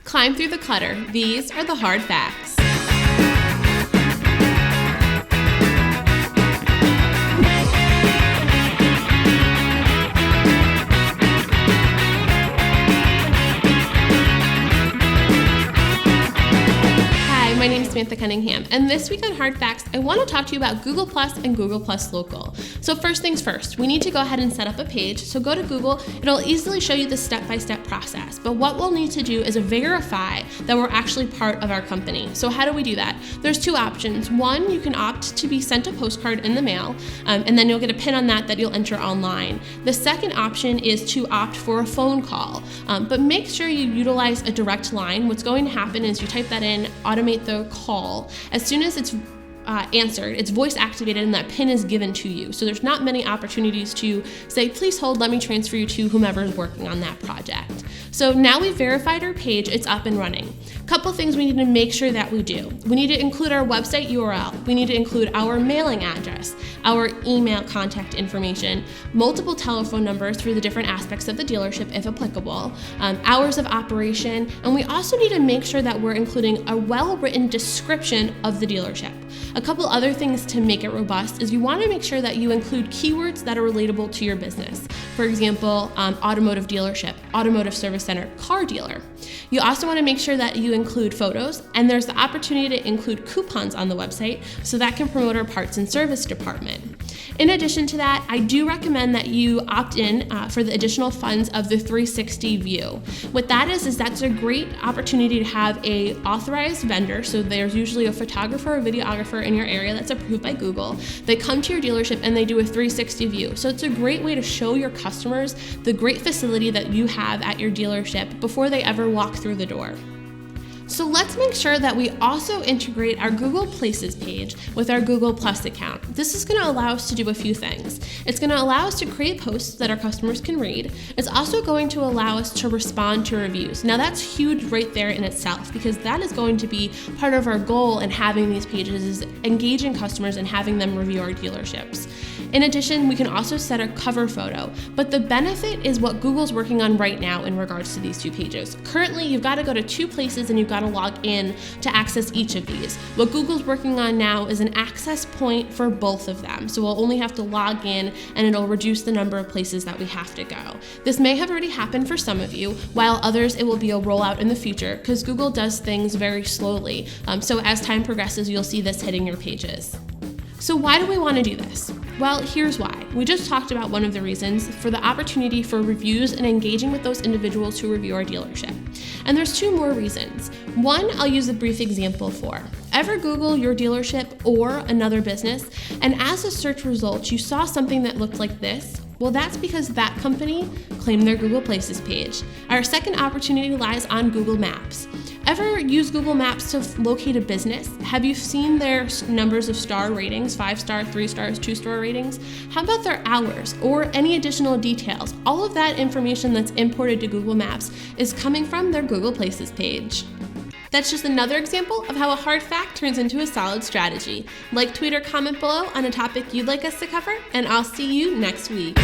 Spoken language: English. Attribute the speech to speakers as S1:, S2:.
S1: Climb through the clutter. These are the hard facts. My name is Samantha Cunningham, and this week on Hard Facts, I want to talk to you about Google Plus and Google Plus Local. So first things first, we need to go ahead and set up a page. So go to Google, it'll easily show you the step-by-step process. But what we'll need to do is verify that we're actually part of our company. So how do we do that? There's two options. One, you can opt to be sent a postcard in the mail, and then you'll get a pin on that you'll enter online. The second option is to opt for a phone call, but make sure you utilize a direct line. What's going to happen is you type that in, automate the call. As soon as it's answered, it's voice activated and that pin is given to you. So there's not many opportunities to say, please hold, let me transfer you to whomever is working on that project. So now we've verified our page, it's up and running. Couple things we need to make sure that we do. We need to include our website URL. We need to include our mailing address, our email contact information, multiple telephone numbers for the different aspects of the dealership if applicable, hours of operation, and we also need to make sure that we're including a well-written description of the dealership. A couple other things to make it robust is you want to make sure that you include keywords that are relatable to your business. For example, automotive dealership, automotive service center, car dealer. You also want to make sure that you include photos, and there's the opportunity to include coupons on the website so that can promote our parts and service department. In addition to that, I do recommend that you opt in for the additional funds of the 360 view. What that is that's a great opportunity to have a authorized vendor, so there's usually a photographer or videographer in your area that's approved by Google. They come to your dealership and they do a 360 view. So it's a great way to show your customers the great facility that you have at your dealership before they ever walk through the door. So let's make sure that we also integrate our Google Places page with our Google Plus account. This is going to allow us to do a few things. It's going to allow us to create posts that our customers can read. It's also going to allow us to respond to reviews. Now that's huge right there in itself, because that is going to be part of our goal in having these pages, is engaging customers and having them review our dealerships. In addition, we can also set a cover photo, but the benefit is what Google's working on right now in regards to these two pages. Currently, you've got to go to two places and you've got to log in to access each of these. What Google's working on now is an access point for both of them. So we'll only have to log in and it'll reduce the number of places that we have to go. This may have already happened for some of you, while others it will be a rollout in the future, because Google does things very slowly. So as time progresses, you'll see this hitting your pages. So why do we want to do this? Well, here's why. We just talked about one of the reasons for the opportunity for reviews and engaging with those individuals who review our dealership. And there's two more reasons. One, I'll use a brief example for. Ever Google your dealership or another business, and as a search result, you saw something that looked like this? Well, that's because that company claimed their Google Places page. Our second opportunity lies on Google Maps. Ever use Google Maps to locate a business? Have you seen their numbers of star ratings, 5-star, 3 stars, 2-star ratings? How about their hours or any additional details? All of that information that's imported to Google Maps is coming from their Google Places page. That's just another example of how a hard fact turns into a solid strategy. Like, tweet, or comment below on a topic you'd like us to cover, and I'll see you next week.